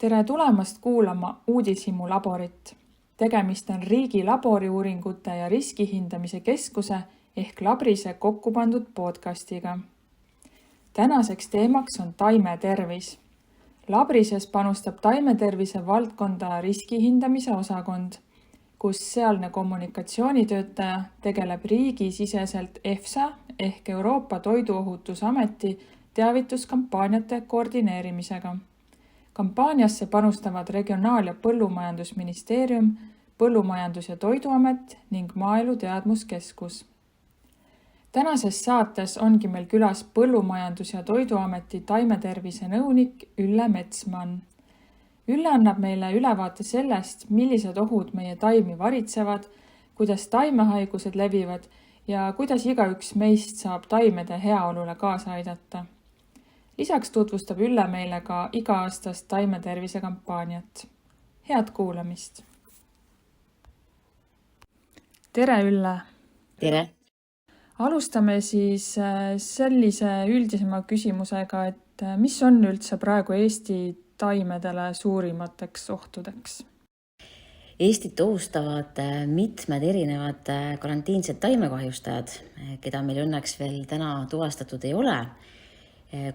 Tere tulemast kuulama Uudishimu laborit. Tegemist on Riigi Laboriuuringute ja Riskihindamise Keskuse ehk Labrise kokku pandud podcastiga. Tänaseks teemaks on taimetervis. Labrises panustab taimetervise valdkonda riskihindamise osakond, kus sealne kommunikatsioonitöötaja tegeleb riigisiseselt EFSA ehk Euroopa Toiduohutusameti teavituskampaaniate koordineerimisega. Kampaaniasse panustavad Regionaal- ja Põllumajandusministeerium, Põllumajandus- ja Toiduamet ning Maaelu Teadmuskeskus. Tänases saates ongi meil külas Põllumajandus- ja Toiduameti taimetervise nõunik Ülle Metsmann. Ülle annab meile ülevaate sellest, millised ohud meie taimi varitsevad, kuidas taimehaigused levivad ja kuidas igaüks meist saab taimede heaolule kaasa aidata. Lisaks tutvustab Ülle meile ka iga-aastast taimetervise kampaaniat. Head kuulamist! Tere, Ülle! Tere! Alustame siis sellise üldisema küsimusega, et mis on üldse praegu Eesti taimedele suurimateks ohtudeks? Eestit ohustavad mitmed erinevad karantiinsed taimekahjustajad, keda meil õnneks veel täna tuvastatud ei ole,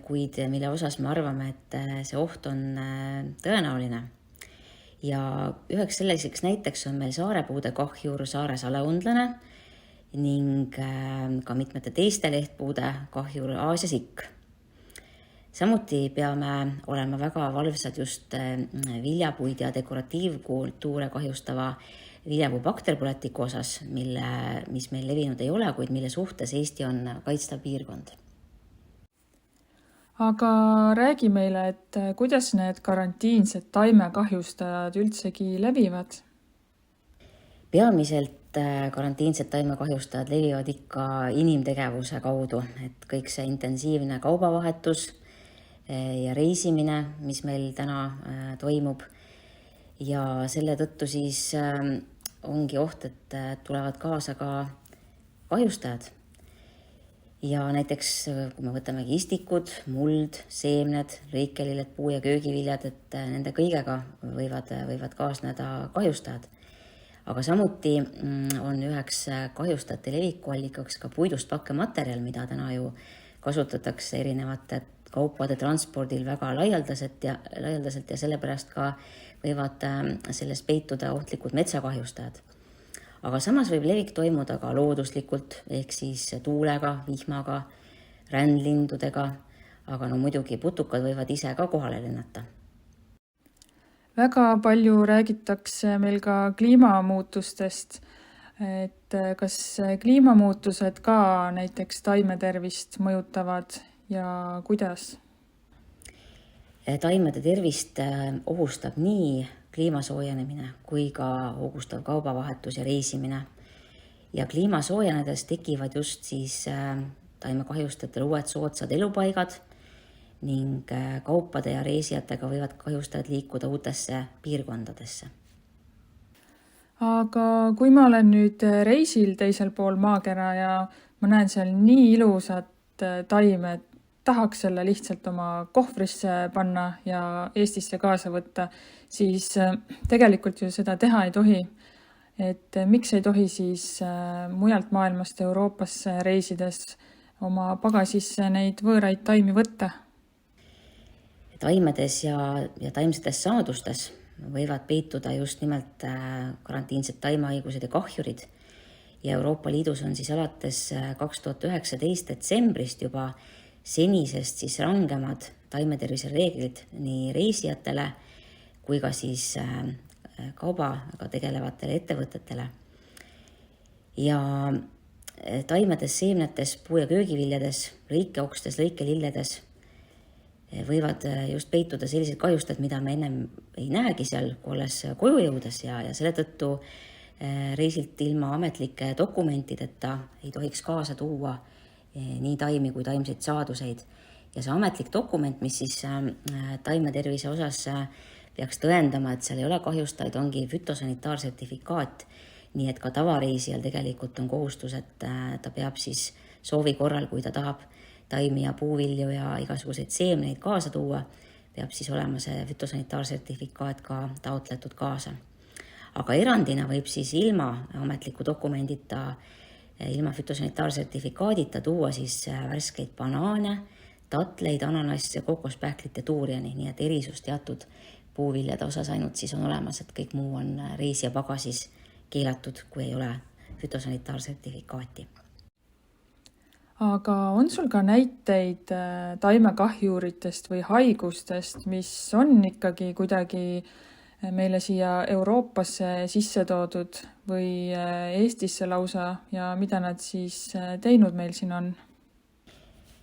kuid mille osas me arvame, et see oht on tõenäoline. Ja üheks selliseks näiteks on meil saarepuude kahjur saare saleundlane ning ka mitmete teiste lehtpuude kahjur Aasia sikk. Samuti peame olema väga valvsad just viljapuid ja dekoratiivkultuure kahjustava viljapuu bakterpõletiku osas, mis meil levinud ei ole, kuid mille suhtes Eesti on kaitstav piirkond. Aga räägi meile, et kuidas need karantiinsed taimekahjustajad üldsegi levivad? Peamiselt karantiinsed taimekahjustajad levivad ikka inimtegevuse kaudu, et kõik see intensiivne kaubavahetus ja reisimine, mis meil täna toimub. Ja selle tõttu siis ongi oht, et tulevad kaasa ka kahjustajad. Ja näiteks, kui me võtamegi istikud, muld, seemned, lõikelilled, puu- ja köögiviljad, et nende kõigega võivad kaasneda kahjustajad. Aga samuti on üheks kahjustajate levikuallikaks ka puidust pakkematerjal, mida täna ju kasutatakse erinevate kaupade transpordil väga laialdaselt ja sellepärast ka võivad selles peituda ohtlikud metsakahjustajad. Aga samas võib levik toimuda ka looduslikult, ehk siis tuulega, vihmaga, rändlindudega, aga muidugi putukad võivad ise ka kohale lennata. Väga palju räägitakse meil ka kliimamuutustest, et kas kliimamuutused ka näiteks taimetervist mõjutavad ja kuidas? Taimede tervist ohustab nii kliima soojenemine kui ka hoogustav kaubavahetus ja reisimine. Ja kliima soojenedes tekivad just siis taimekahjustajatel uued soodsad elupaigad ning kaupade ja reisijatega võivad kahjustajad liikuda uutesse piirkondadesse. Aga kui ma olen nüüd reisil teisel pool maakera ja ma näen seal nii ilusat taime, tahaks selle lihtsalt oma kohvrisse panna ja Eestisse kaasa võtta, siis tegelikult ju seda teha ei tohi. Et miks ei tohi siis mujalt maailmast Euroopasse reisides oma pagasisse neid võõraid taimi võtta? Taimedes ja taimsetes saadustes võivad peituda just nimelt karantiinsed taimehaigused ja kahjurid. Ja Euroopa Liidus on siis alates 2019 detsembrist juba senisest siis rangemad taimetervise reeglid nii reisijatele kui ka siis kaubaga tegelevatele ettevõtetele. Ja taimedes, seemnetes, puu- ja köögiviljades, lõikeokstes, lõikelilledes võivad just peituda sellised kahjustajad, mida me ennem ei näegi seal, kui olles koju jõudes ja selle tõttu reisilt ilma ametlike dokumentideta ei tohiks kaasa tuua nii taimi kui taimseid saaduseid. Ja see ametlik dokument, mis siis taimetervise osas peaks tõendama, et seal ei ole kahjustajaid, ongi fütosanitaarsertifikaat, nii et ka tavareisijal tegelikult on kohustus, et ta peab siis soovi korral, kui ta tahab taimi ja puuvilju ja igasuguseid seemneid kaasa tuua, peab siis olema see fütosanitaarsertifikaat ka taotletud kaasa. Aga erandina võib siis ilma ametliku dokumendita, ilma fütosanitaarsertifikaadita tuua siis värskeid banaane, tatleid, ananasse, kokospähklit ja tuuriani, nii et erisus teatud puuviljade osas ainult siis on olemas, et kõik muu on reisija pagasis keelatud, kui ei ole fütosanitaarsertifikaati. Aga on sul ka näiteid taimekahjuritest või haigustest, mis on ikkagi kuidagi meile siia Euroopasse sisse toodud või Eestisse lausa ja mida nad siis teinud meil siin on?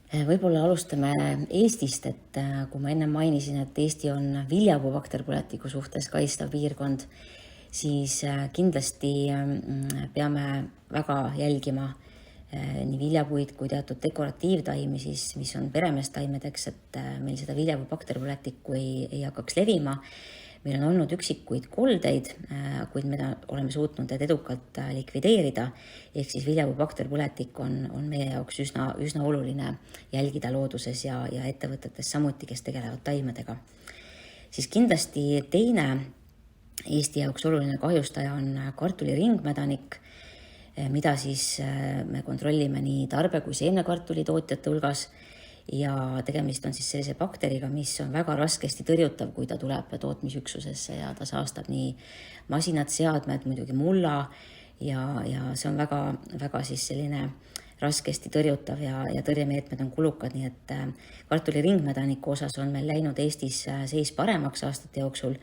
Võib-olla alustame Eestist, et kui ma enne mainisin, et Eesti on viljapuu bakterpõletiku suhtes kaistav piirkond, siis kindlasti peame väga jälgima nii viljapuid kui teatud dekoratiivtaimi, siis, mis on peremeestaimedeks, et meil seda viljapuu bakterpõletikku ei hakkaks levima. Meil on olnud üksikuid koldeid, kuid me oleme suutnud need edukalt likvideerida, ehk siis viljapuu bakterpõletik on meie jaoks üsna oluline jälgida looduses ja ettevõtetes samuti, kes tegelevad taimedega. Siis kindlasti teine Eesti jaoks oluline kahjustaja on kartuliringmedanik, mida siis me kontrollime nii tarbe- kui seemnekartuli tootjate hulgas. Ja tegemist on siis sellise bakteriga, mis on väga raskesti tõrjutav, kui ta tuleb tootmisüksusesse ja ta saastab nii masinad, seadmed, muidugi mulla ja see on väga siis selline raskesti tõrjutav ja tõrjemeetmed on kulukad, nii et kartuliringmedaniku osas on meil läinud Eestis seis paremaks aastate jooksul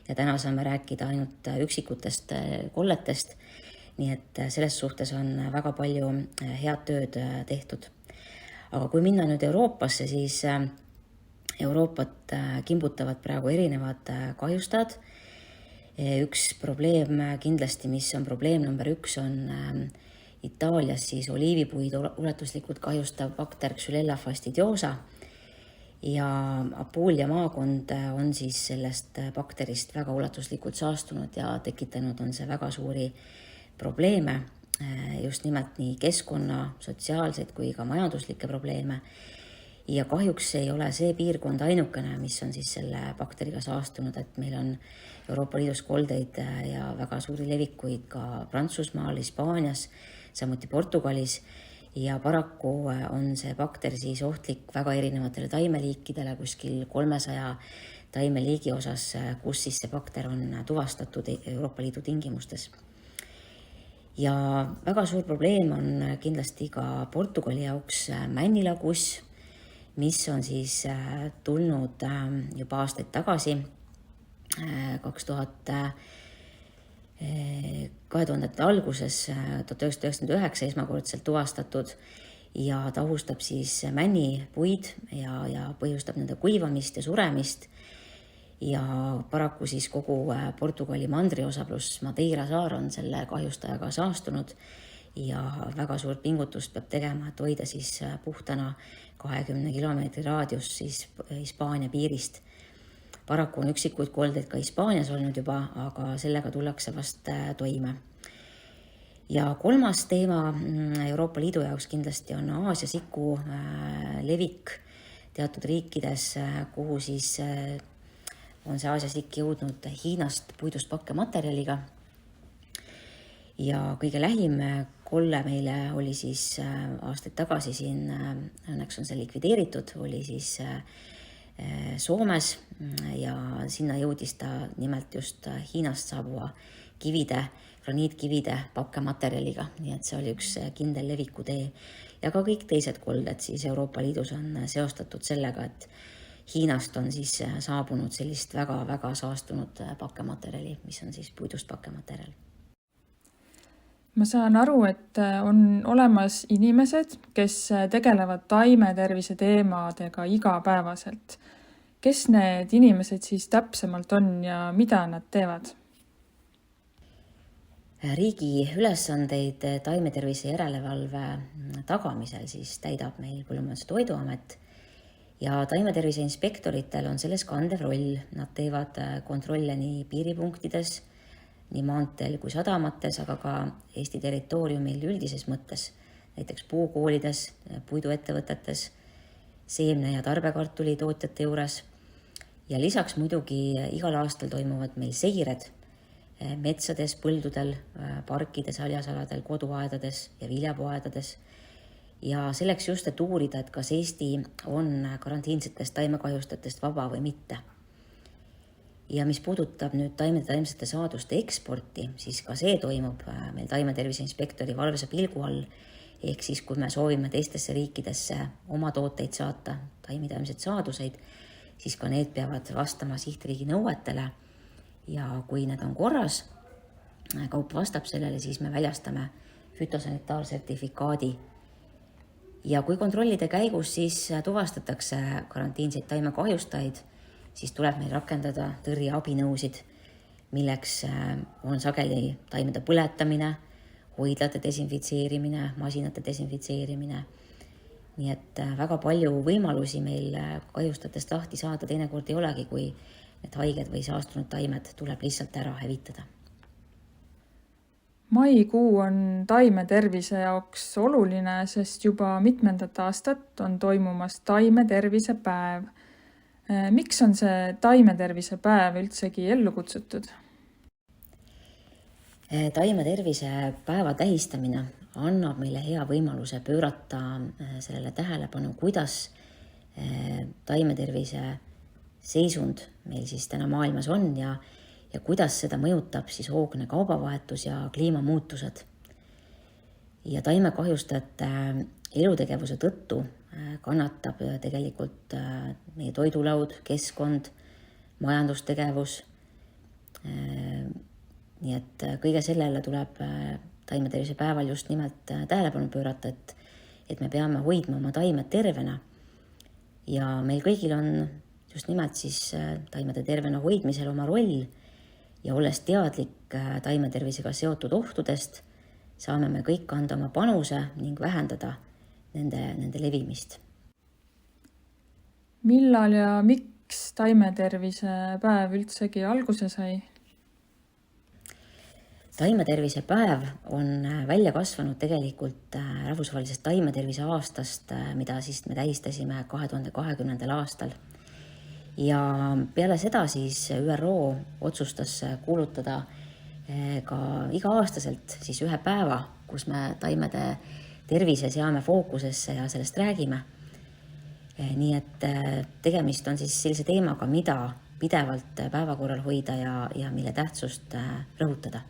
ja täna saame rääkida ainult üksikutest kolletest, nii et selles suhtes on väga palju head tööd tehtud. Aga kui minna nüüd Euroopasse, siis Euroopat kimbutavad praegu erinevad kahjustajad. Üks probleem kindlasti, mis on probleem number 1, on Itaalias siis oliivipuid ulatuslikult kahjustav bakter Xylella fastidiosa ja Apulia maakond on siis sellest bakterist väga ulatuslikult saastunud ja tekitanud on see väga suuri probleeme, just nimelt nii keskkonna, sotsiaalseid kui ka majanduslikke probleeme. Ja kahjuks ei ole see piirkond ainukene, mis on siis selle bakteriga saastunud, et meil on Euroopa Liidus koldeid ja väga suuri levikuid ka Prantsusmaal, Hispaanias, samuti Portugalis ja paraku on see bakter siis ohtlik väga erinevatele taimeliikidele, kuskil 300 taimeliigi osas, kus siis see bakter on tuvastatud Euroopa Liidu tingimustes. Ja väga suur probleem on kindlasti ka Portugali jaoks männilakuss, mis on siis tulnud juba aastaid tagasi, 2000 alguses, 1999 esmakordselt tuvastatud ja ta ohustab siis männipuid ja põhjustab nende kuivamist ja suremist. Ja paraku siis kogu Portugali mandriosa pluss Madeira saar on selle kahjustajaga saastunud ja väga suurt pingutust peab tegema, et hoida siis puhtana 20 kilomeetri raadius siis Hispaania piirist. Paraku on üksikuid koldeid ka Hispaanias olnud juba, aga sellega tullakse vast toime. Ja kolmas teema Euroopa Liidu jaoks kindlasti on Aasia siku levik teatud riikides, kuhu siis on see Aasia sikk jõudnud Hiinast puidust pakkematerjaliga. Ja kõige lähim kolle meile oli siis aastaid tagasi siin, õnneks on see likvideeritud, oli siis Soomes ja sinna jõudis ta nimelt just Hiinast saabuva graniitkivide pakkematerjaliga, nii et see oli üks kindel levikutee. Ja ka kõik teised kolded siis Euroopa Liidus on seostatud sellega, et Hiinast on siis saabunud sellist väga saastunud pakkematerjali, mis on siis puidust pakkematerjal. Ma saan aru, et on olemas inimesed, kes tegelevad taimetervise teemadega igapäevaselt. Kes need inimesed siis täpsemalt on ja mida nad teevad? Riigi ülesandeid taimetervise järelevalve tagamisel siis täidab meil Põllumajandus- ja Toiduamet. Ja taimetervise inspektoritel on selles kandev roll. Nad teevad kontrolle nii piiripunktides, nii maanteel kui sadamates, aga ka Eesti territooriumil üldises mõttes, näiteks puukoolides, puiduettevõtetes, seemne- ja tarbekartuli tootjate juures ja lisaks muidugi igal aastal toimuvad meil seired metsades, põldudel, parkides, haljasaladel, koduaedades ja viljapuuaedades. Ja selleks just, et uurida, et kas Eesti on karantiinsetest taimekahjustajatest vaba või mitte. Ja mis puudutab nüüd taimesete saaduste eksporti, siis ka see toimub meil taimetervise inspektori valvsa pilgu all. Ehk siis, kui me soovime teistesse riikidesse oma tooteid saata, taimetaimsed saaduseid, siis ka need peavad vastama sihtriigi nõuetele. Ja kui need on korras, kaup vastab sellele, siis me väljastame fütosanitaarsertifikaadi. Ja kui kontrollide käigus siis tuvastatakse karantiinseid taimekahjustajaid, siis tuleb meil rakendada tõrjeabinõusid, milleks on sageli taimede põletamine, hoidlate desinfitseerimine, masinate desinfitseerimine. Nii et väga palju võimalusi meil kahjustajatest lahti saada teinekord ei olegi, kui need haiged või saastunud taimed tuleb lihtsalt ära hävitada. Maikuu on taimetervise jaoks oluline, sest juba mitmendat aastat on toimumas taimetervise päev. Miks on see taimetervise päev üldsegi ellu kutsutud? Taimetervise päeva tähistamine annab meile hea võimaluse pöörata sellele tähelepanu, kuidas taimetervise seisund meil siis täna maailmas on ja kuidas seda mõjutab siis hoogne kaubavahetus ja kliimamuutused. Ja taimekahjustajate elutegevuse tõttu kannatab tegelikult meie toidulaud, keskkond, majandustegevus. Nii et kõige sellele tuleb taimetervise päeval just nimelt tähelepanu pöörata, et me peame hoidma oma taimed tervena. Ja meil kõigil on just nimelt siis taimede tervena hoidmisel oma roll ja olles teadlik taimetervisega seotud ohtudest, saame me kõik anda oma panuse ning vähendada nende levimist. Millal ja miks taimetervise päev üldsegi alguse sai? Taimetervise päev on välja kasvanud tegelikult rahvusvahelisest taimetervise aastast, mida siis me tähistasime 2020. aastal. Ja peale seda siis ÜRO otsustas kuulutada ka iga-aastaselt siis ühe päeva, kus me taimede tervise seame fookusesse ja sellest räägime. Nii et tegemist on siis sellise teemaga, mida pidevalt päevakorral hoida ja mille tähtsust rõhutada.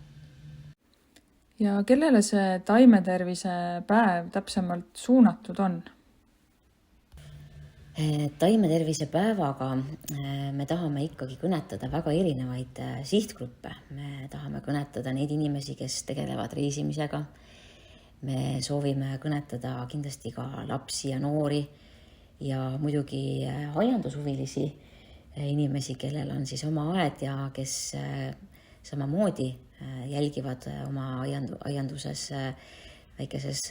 Ja kellele see taimetervise päev täpsemalt suunatud on? Taimetervise päevaga me tahame ikkagi kõnetada väga erinevaid sihtgruppe. Me tahame kõnetada neid inimesi, kes tegelevad reisimisega. Me soovime kõnetada kindlasti ka lapsi ja noori ja muidugi aiandushuvilisi inimesi, kellel on siis oma aed ja kes samamoodi jälgivad oma aianduses väikeses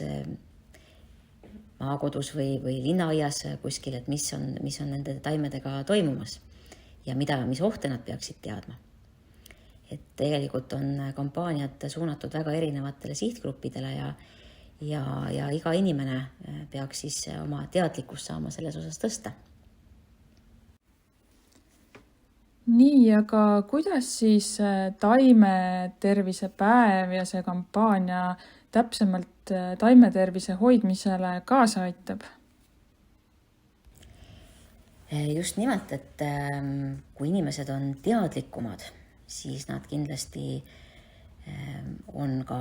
maakodus või linnaaias kuskil, et mis on nende taimedega toimumas ja mis ohte nad peaksid teadma. Et tegelikult on kampaaniad suunatud väga erinevatele sihtgruppidele ja iga inimene peaks siis oma teadlikkust saama selles osas tõsta. Nii, aga kuidas siis taimetervise päev ja see kampaania täpsemalt taimetervise hoidmisele kaasa aitab? Just nimelt, et kui inimesed on teadlikumad, siis nad kindlasti on ka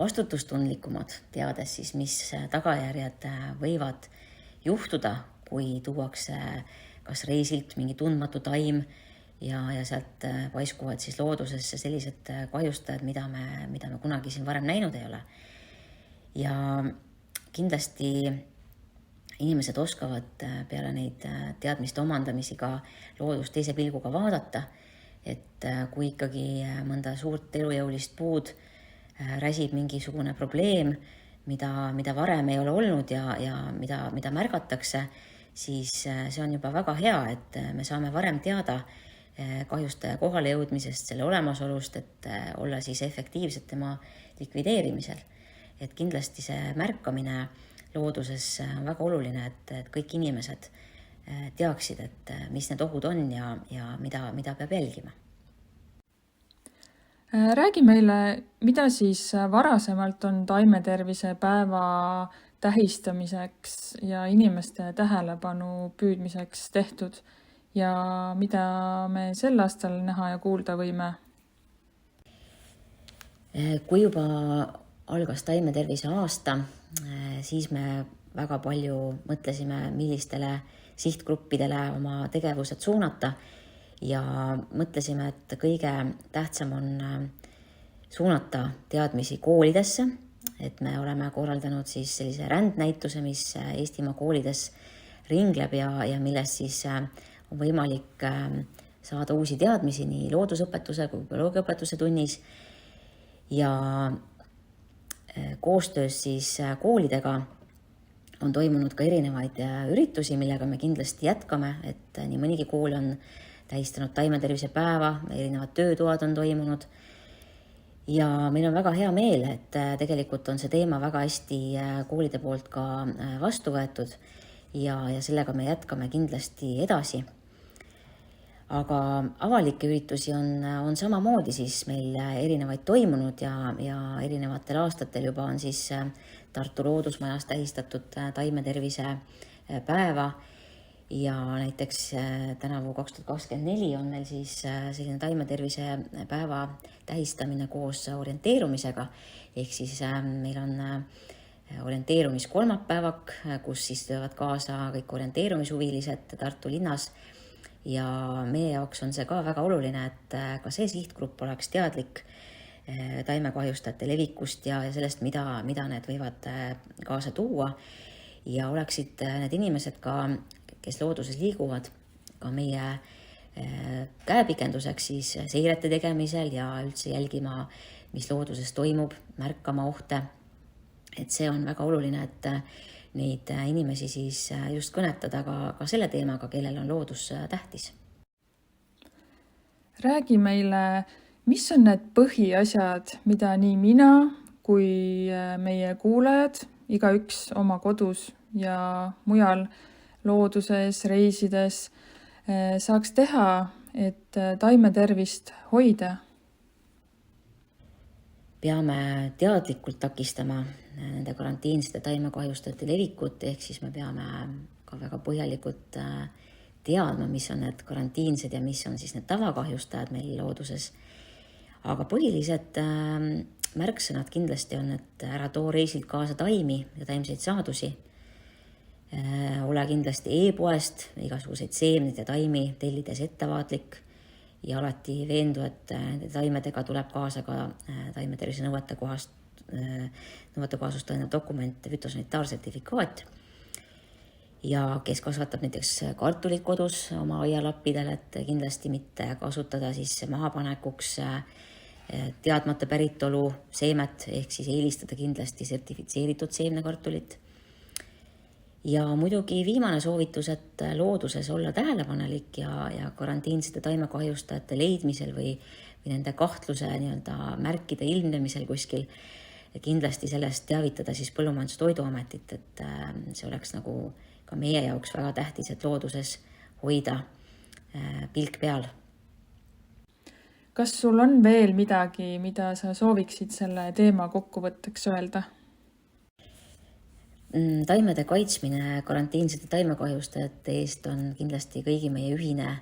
vastutustundlikumad, teades siis, mis tagajärjed võivad juhtuda, kui tuuakse kas reisilt mingi tundmatu taim ja sealt paiskuvad siis loodusesse sellised kahjustajad, mida me kunagi siin varem näinud ei ole. Ja kindlasti inimesed oskavad peale neid teadmiste omandamisi ka loodust teise pilguga vaadata, et kui ikkagi mõnda suurt elujõulist puud räsib mingisugune probleem, mida varem ei ole olnud ja mida märgatakse, siis see on juba väga hea, et me saame varem teada kahjustaja kohale jõudmisest, selle olemasolust, et olla siis efektiivselt tema likvideerimisel. Et kindlasti see märkamine looduses on väga oluline, et kõik inimesed teaksid, et mis need ohud on ja mida peab jälgima. Räägi meile, mida siis varasemalt on taimetervise päeva tähistamiseks ja inimeste tähelepanu püüdmiseks tehtud ja mida me sel aastal näha ja kuulda võime? Kui juba algas taimetervise aasta, siis me väga palju mõtlesime, millistele sihtgruppidele oma tegevused suunata ja mõtlesime, et kõige tähtsam on suunata teadmisi koolidesse, et me oleme korraldanud siis sellise rändnäituse, mis Eestimaa koolides ringleb ja millest siis on võimalik saada uusi teadmisi nii loodusõpetuse kui bioloogiaõpetuse tunnis ja koostöös siis koolidega on toimunud ka erinevaid üritusi, millega me kindlasti jätkame, et nii mõnigi kool on tähistanud taimetervise päeva, erinevad töötoad on toimunud ja meil on väga hea meel, et tegelikult on see teema väga hästi koolide poolt ka vastu võetud ja sellega me jätkame kindlasti edasi. Aga avalikke üritusi on samamoodi siis meil erinevaid toimunud ja erinevatel aastatel juba on siis Tartu Loodusmajas tähistatud taimetervise päeva ja näiteks tänavu 2024 on meil siis selline taimetervise päeva tähistamine koos orienteerumisega, ehk siis meil on orienteerumiskolmapäevak, kus siis töövad kaasa kõik orienteerumishuvilised Tartu linnas ja meie jaoks on see ka väga oluline, et ka see sihtgrupp oleks teadlik taimekahjustajate levikust ja sellest, mida need võivad kaasa tuua ja oleksid need inimesed ka, kes looduses liiguvad, ka meie käepikenduseks siis seirete tegemisel ja üldse jälgima, mis looduses toimub, märkama ohte. Et see on väga oluline, et neid inimesi siis just kõnetada ka selle teemaga, kellel on loodus tähtis. Räägi meile, mis on need põhiasjad, mida nii mina kui meie kuulajad, igaüks oma kodus ja mujal looduses, reisides saaks teha, et taimetervist hoida? Peame teadlikult takistama nende karantiinsete taimekahjustajate levikut, ehk siis me peame ka väga põhjalikult teadma, mis on need karantiinsed ja mis on siis need tavakahjustajad meil looduses. Aga põhilised märksõnad kindlasti on, et ära too reisilt kaasa taimi ja taimseid saadusi. Ole kindlasti e-poest igasuguseid seemneid ja taimi tellides ettevaatlik ja alati veendu, et nende taimedega tuleb kaasa ka taimetervise nõuetekohasust tõendav dokument, fütosanitaarsertifikaat. Ja kes kasvatab näiteks kartulit kodus oma aialappidel, et kindlasti mitte kasutada siis mahapanekuks teadmata päritolu seemet, ehk siis eelistada kindlasti sertifitseeritud seemnekartulit. Ja muidugi viimane soovitus, et looduses olla tähelepanelik ja karantiinsete taimekahjustajate leidmisel või nende kahtluse märkide ilmnemisel kuskil kindlasti sellest teavitada siis Põllumajandus- ja Toiduametit, et see oleks nagu ka meie jaoks väga tähtis, et looduses hoida pilk peal. Kas sul on veel midagi, mida sa sooviksid selle teema kokkuvõtteks öelda? Taimede kaitsmine karantiinsete taimekahjustajate eest on kindlasti kõigi meie ühine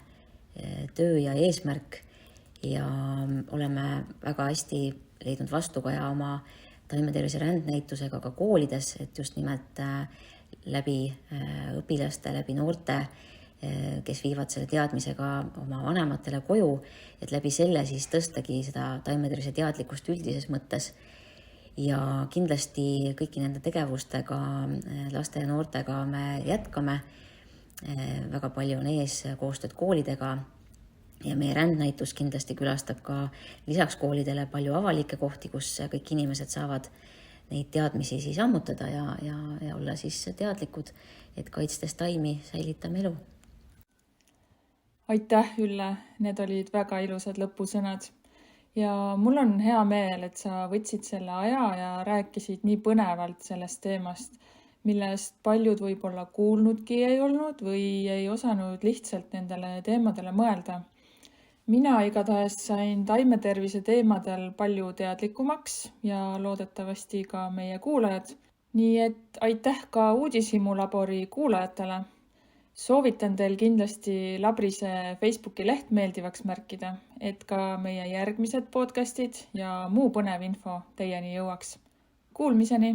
töö ja eesmärk ja oleme väga hästi leidnud vastukaja oma taimetervise rändnäitusega ka koolides, et just nimelt läbi õpilaste, läbi noorte, kes viivad selle teadmisega oma vanematele koju, et läbi selle siis tõstagi seda taimetervise teadlikkust üldises mõttes. Ja kindlasti kõiki nende tegevustega laste ja noortega me jätkame. Väga palju on ees koostööd koolidega ja meie rändnäitus kindlasti külastab ka lisaks koolidele palju avalikke kohti, kus kõik inimesed saavad neid teadmisi siis ammutada ja olla siis teadlikud, et kaitstes taimi säilitame elu. Aitäh, Ülle! Need olid väga ilusad lõpusõnad. Ja mul on hea meel, et sa võtsid selle aja ja rääkisid nii põnevalt sellest teemast. millest paljud võib-olla kuulnudki ei olnud või ei osanud lihtsalt nendele teemadele mõelda. Mina igatahes sain taimetervise teemadel palju teadlikumaks ja loodetavasti ka meie kuulajad. Nii et aitäh ka Uudishimulabori kuulajatele. Soovitan teil kindlasti Labrise Facebooki leht meeldivaks märkida, et ka meie järgmised podcastid ja muu põnev info teieni jõuaks. Kuulmiseni!